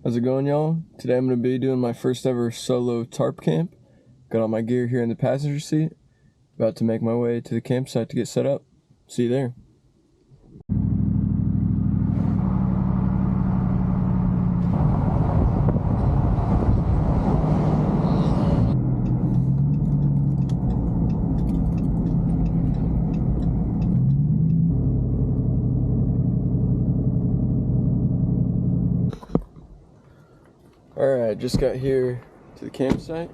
How's it going, y'all? Today I'm going to be doing my first ever solo tarp camp. Got all my gear here in the passenger seat. About to make my way to the campsite to get set up. See you there. Alright, just got here to the campsite.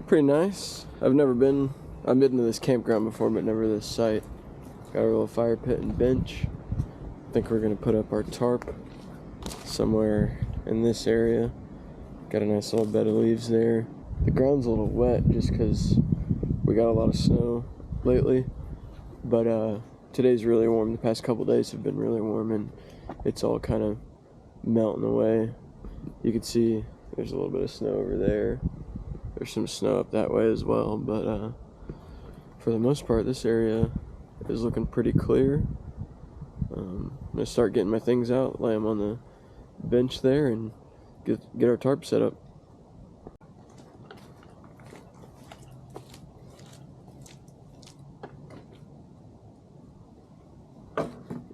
Pretty nice. I've been to this campground before, but never this site. Got a little fire pit and bench. I think we're going to put up our tarp somewhere in this area. Got a nice little bed of leaves there. The ground's a little wet just because we got a lot of snow lately. But today's really warm. The past couple days have been really warm and it's all kind of melting away. You can see there's a little bit of snow over there. There's some snow up that way as well, but for the most part this area is looking pretty clear. I'm gonna start getting my things out, lay them on the bench there, and get our tarp set up.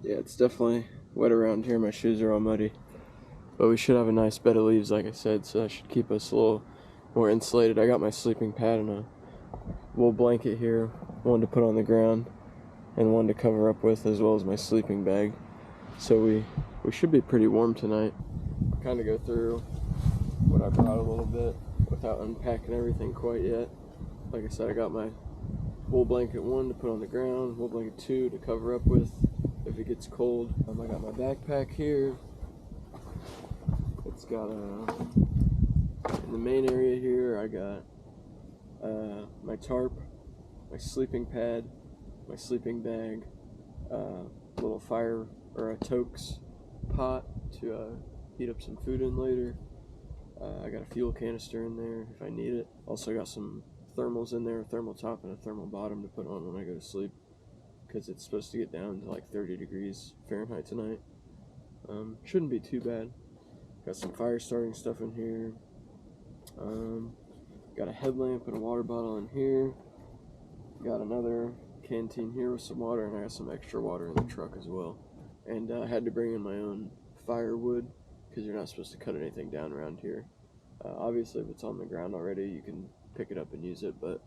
Yeah, it's definitely wet around here. My shoes are all muddy. But we should have a nice bed of leaves, like I said, so that should keep us a little more insulated. I got my sleeping pad and a wool blanket here, one to put on the ground and one to cover up with, as well as my sleeping bag. So we should be pretty warm tonight. Kind of go through what I brought a little bit without unpacking everything quite yet. Like I said, I got my wool blanket 1 to put on the ground, wool blanket 2 to cover up with if it gets cold. I got my backpack here. It's got in the main area here, I got my tarp, my sleeping pad, my sleeping bag, a little fire or a Tokes pot to heat up some food in later. I got a fuel canister in there if I need it. Also got some thermals in there, a thermal top and a thermal bottom to put on when I go to sleep, because it's supposed to get down to like 30 degrees Fahrenheit tonight. Shouldn't be too bad. Got some fire starting stuff in here. Got a headlamp and a water bottle in here. Got another canteen here with some water, and I got some extra water in the truck as well. And I had to bring in my own firewood because you're not supposed to cut anything down around here. Obviously, if it's on the ground already, you can pick it up and use it. But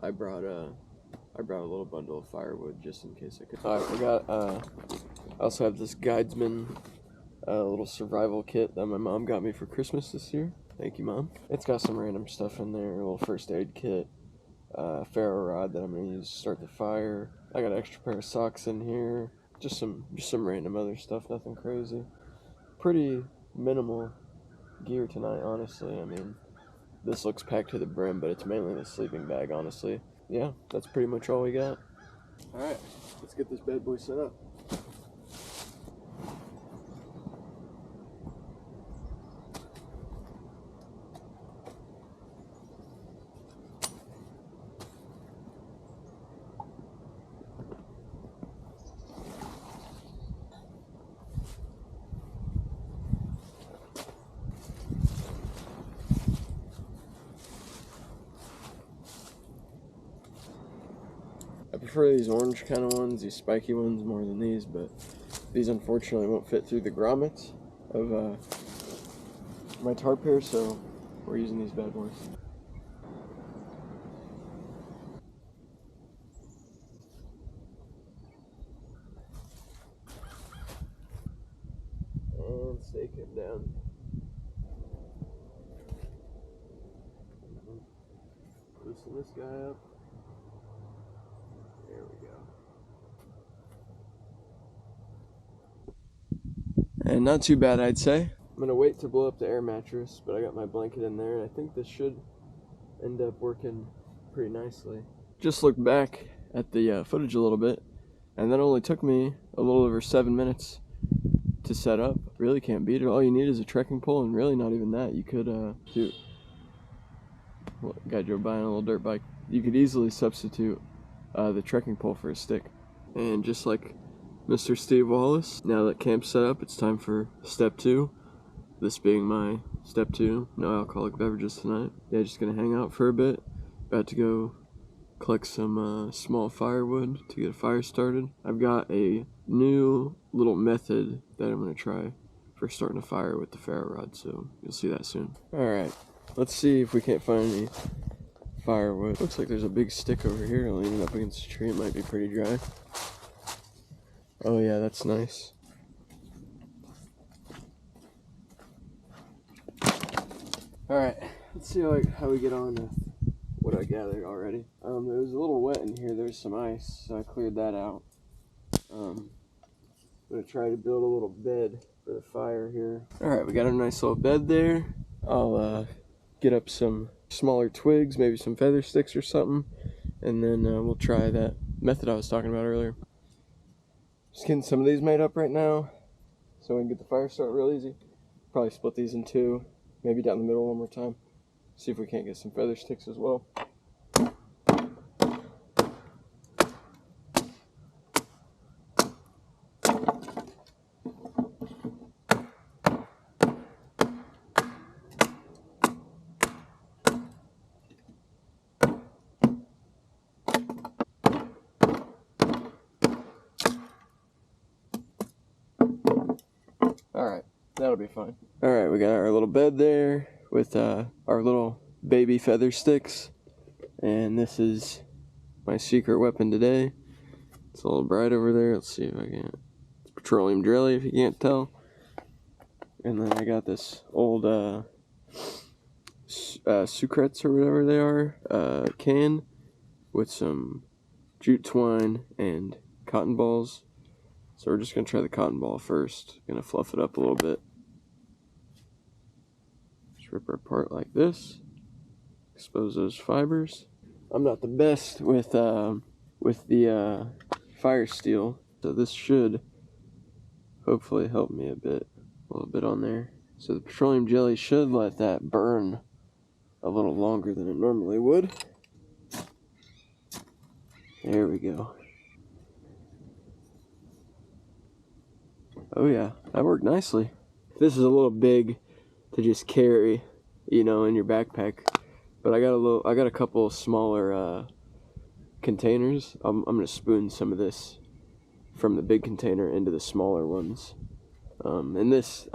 I brought a little bundle of firewood just in case I could. I forgot. I also have this Guidesman. A little survival kit that my mom got me for Christmas this year. Thank you, Mom. It's got some random stuff in there, a little first aid kit, ferro rod that I'm going to use to start the fire. I got an extra pair of socks in here, just some random other stuff, nothing crazy. Pretty minimal gear tonight, honestly. I mean, this looks packed to the brim, but it's mainly the sleeping bag, honestly. Yeah, that's pretty much all we got. Alright, let's get this bad boy set up. I prefer these orange kind of ones, these spiky ones, more than these, but these unfortunately won't fit through the grommets of my tarp here, so we're using these bad boys. And stake him down. Loosen this guy up. There we go. And not too bad, I'd say. I'm gonna wait to blow up the air mattress, but I got my blanket in there, and I think this should end up working pretty nicely. Just looked back at the footage a little bit, and that only took me a little over 7 minutes to set up. Really can't beat it. All you need is a trekking pole, and really not even that. You could guy drove by on a little dirt bike. You could easily substitute the trekking pole for a stick. And just like Mr. Steve Wallace, now that camp's set up, it's time for step 2, this being my step 2, no alcoholic beverages tonight. Yeah, just gonna hang out for a bit. About to go collect some small firewood to get a fire started. I've got a new little method that I'm gonna try for starting a fire with the ferro rod, so you'll see that soon. Alright, let's see if we can't find any firewood. Looks like there's a big stick over here leaning up against a tree. It might be pretty dry. Oh yeah, that's nice. Alright, let's see how we get on with what I gathered already. It was a little wet in here. There's some ice, so I cleared that out. I'm gonna try to build a little bed for the fire here. Alright, we got a nice little bed there. I'll get up some smaller twigs, maybe some feather sticks or something, and then we'll try that method I was talking about earlier. Just getting some of these made up right now so we can get the fire started real easy. Probably split these in 2, maybe down the middle one more time. See if we can't get some feather sticks as well. Alright, that'll be fine. Alright, we got our little bed there with our little baby feather sticks. And this is my secret weapon today. It's a little bright over there. Let's see if I can. It's petroleum jelly, if you can't tell. And then I got this old sucrets or whatever they are, can with some jute twine and cotton balls. So we're just going to try the cotton ball first. Going to fluff it up a little bit. Just rip her apart like this. Expose those fibers. I'm not the best with the fire steel, so this should hopefully help me a little bit on there. So the petroleum jelly should let that burn a little longer than it normally would. There we go. Oh yeah, that worked nicely. This is a little big to just carry, in your backpack. But I got a couple smaller containers. I'm gonna spoon some of this from the big container into the smaller ones. And this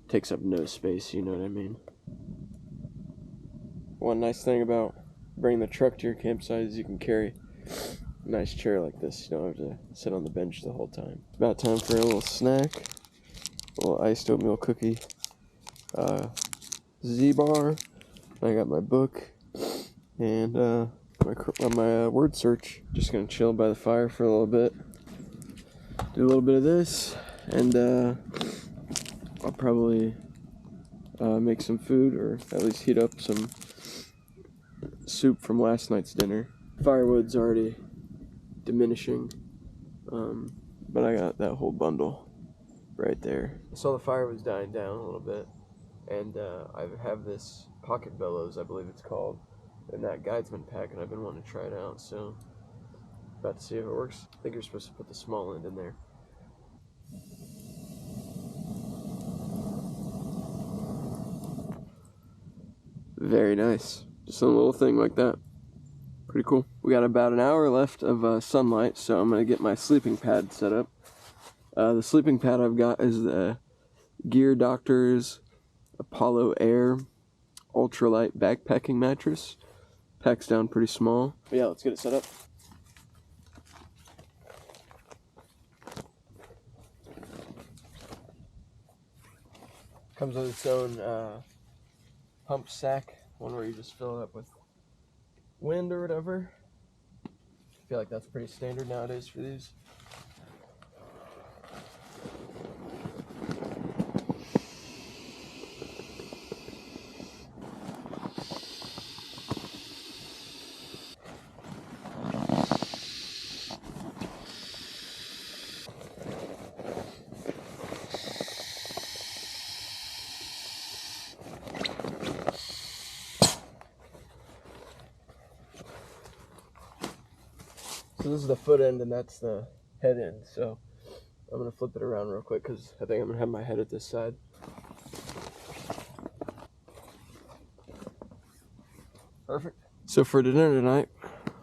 takes up no space, you know what I mean? One nice thing about bringing the truck to your campsite is you can carry a nice chair like this. You don't have to sit on the bench the whole time. It's about time for a little snack. A little iced oatmeal cookie. Z-bar. I got my book. And my word search. Just gonna chill by the fire for a little bit. Do a little bit of this. And I'll probably make some food, or at least heat up some soup from last night's dinner. Firewood's already diminishing, but I got that whole bundle right there. I saw the fire was dying down a little bit, and I have this pocket bellows, I believe it's called, in that guide's pack, and I've been wanting to try it out, so about to see if it works. I think you're supposed to put the small end in there. Very nice. Just a little thing like that. Pretty cool. We got about an hour left of sunlight, so I'm going to get my sleeping pad set up. The sleeping pad I've got is the Gear Doctor's Apollo Air ultralight backpacking mattress. Packs down pretty small. But yeah, let's get it set up. Comes with its own pump sack, one where you just fill it up with wind or whatever. I feel like that's pretty standard nowadays for these. So this is the foot end and that's the head end. So I'm going to flip it around real quick because I think I'm going to have my head at this side. Perfect. So for dinner tonight,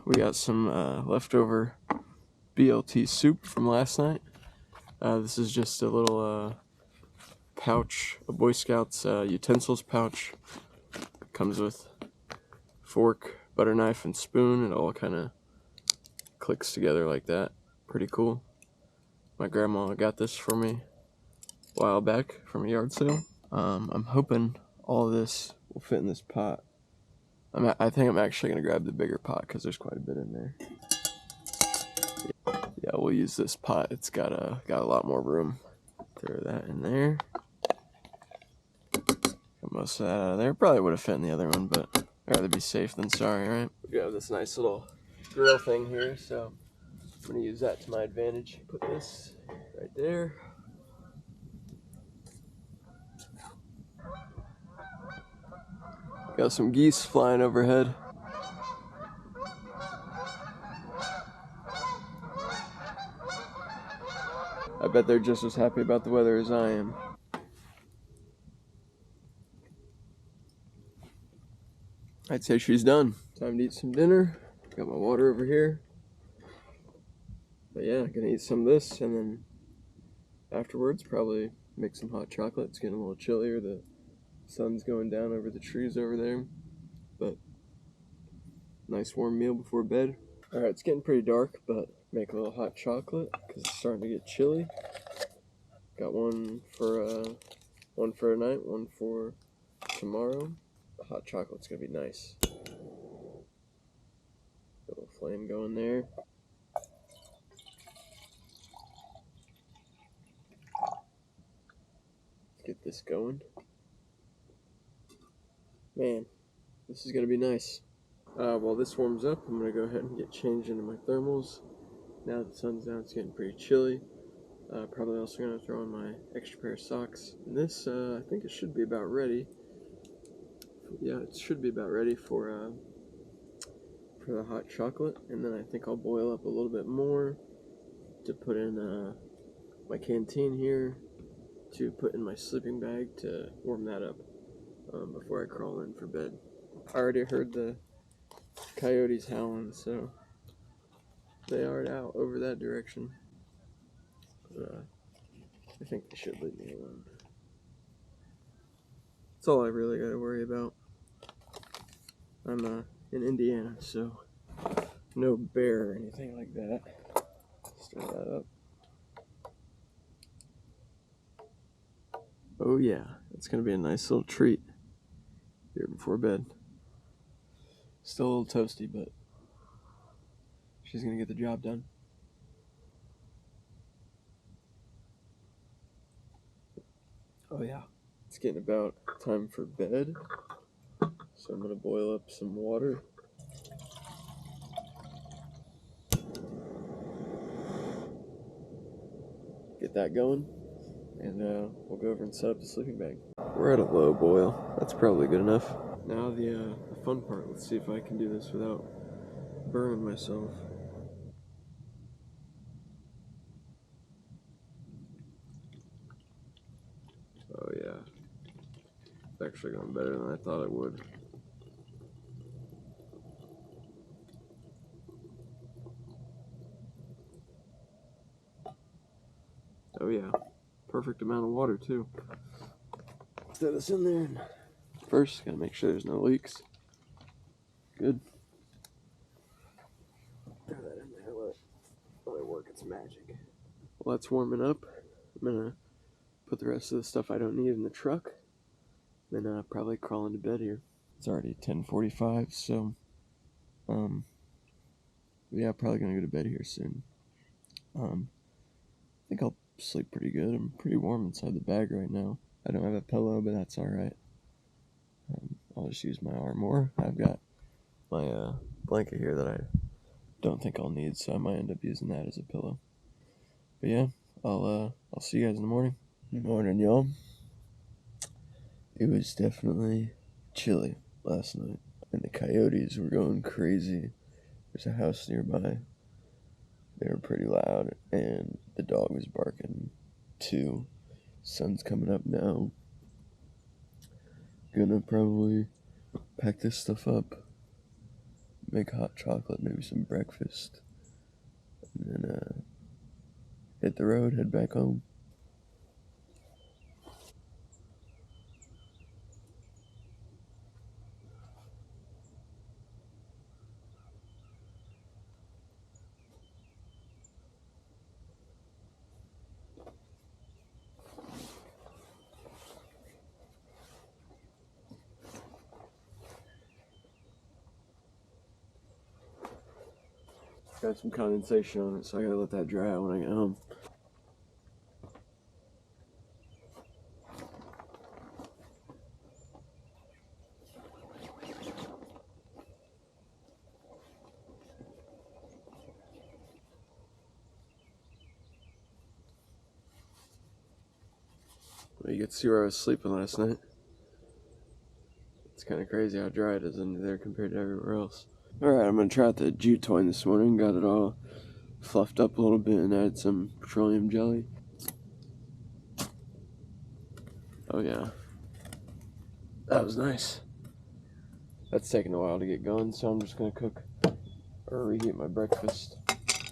we got some leftover BLT soup from last night. This is just a little pouch, a Boy Scouts utensils pouch. Comes with fork, butter knife, and spoon. It all kind of clicks together like that. Pretty cool. My grandma got this for me a while back from a yard sale. I'm hoping all of this will fit in this pot. I think I'm actually going to grab the bigger pot because there's quite a bit in there. Yeah, we'll use this pot. It's got a lot more room. Throw that in there. Got most of that out of there. Probably would have fit in the other one, but I'd rather be safe than sorry, right? We have this nice little grill thing here, so I'm going to use that to my advantage. Put this right there. Got some geese flying overhead. I bet they're just as happy about the weather as I am. I'd say she's done. Time to eat some dinner. Got my water over here. But yeah, gonna eat some of this, and then afterwards probably make some hot chocolate. It's getting a little chillier. The sun's going down over the trees over there. But nice warm meal before bed. Alright, it's getting pretty dark, but make a little hot chocolate because it's starting to get chilly. Got one for a night, one for tomorrow. The hot chocolate's gonna be nice. Little flame going there. Get this going. Man, this is gonna be nice. While this warms up, I'm gonna go ahead and get changed into my thermals. Now that the sun's down, it's getting pretty chilly. Probably also gonna throw in my extra pair of socks. And this, I think it should be about ready. Yeah, it should be about ready for the hot chocolate. And then I think I'll boil up a little bit more to put in my canteen here, to put in my sleeping bag to warm that up before I crawl in for bed. I already heard the coyotes howling, so they are out over that direction. But, I think they should leave me alone. That's all I really got to worry about. I'm in Indiana, so no bear or anything like that. Stir that up. Oh yeah, it's gonna be a nice little treat here before bed. Still a little toasty, but she's gonna get the job done. Oh yeah, it's getting about time for bed, so I'm gonna boil up some water. Get that going, and we'll go over and set up the sleeping bag. We're at a low boil. That's probably good enough. Now the fun part. Let's see if I can do this without burning myself. Oh yeah, it's actually going better than I thought it would. Oh yeah, perfect amount of water too. Throw this in there. First, gotta make sure there's no leaks. Good. Throw that in there, let it work its magic. While that's warming up, I'm gonna put the rest of the stuff I don't need in the truck. Then probably crawl into bed here. It's already 10:45, so yeah, probably gonna go to bed here soon. I think I'll sleep pretty good. I'm pretty warm inside the bag right now. I don't have a pillow, but that's alright. I'll just use my arm, I've got my blanket here that I don't think I'll need, so I might end up using that as a pillow. But yeah, I'll see you guys in the morning. Good morning, y'all. It was definitely chilly last night, and the coyotes were going crazy. There's a house nearby. They were pretty loud, and the dog was barking too. Sun's coming up now. Gonna probably pack this stuff up make hot chocolate, maybe some breakfast, and then hit the road, head back home. Got some condensation on it, so I gotta let that dry out when I get home. Well, you get to see where I was sleeping last night. It's kind of crazy how dry it is under there compared to everywhere else. Alright, I'm gonna try out the jute twine this morning. Got it all fluffed up a little bit and added some petroleum jelly. Oh yeah, that was nice. That's taking a while to get going, so I'm just gonna cook or reheat my breakfast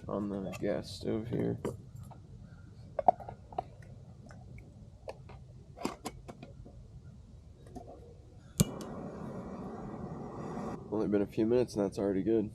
on the gas stove here. Only been a few minutes and that's already good.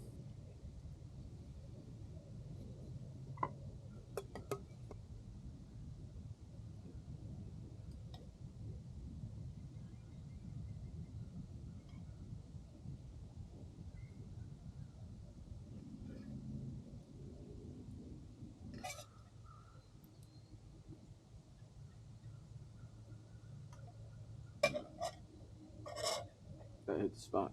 That hit the spot.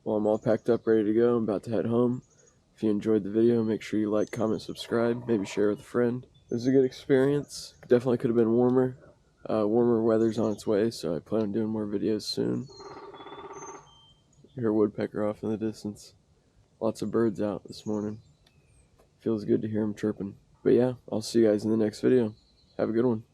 Well, I'm all packed up, ready to go. I'm about to head home. If you enjoyed the video, make sure you like, comment, subscribe, maybe share with a friend. It was a good experience. Definitely could have been warmer. Warmer weather's on its way, so I plan on doing more videos soon. You hear a woodpecker off in the distance. Lots of birds out this morning. Feels good to hear them chirping. But yeah, I'll see you guys in the next video. Have a good one.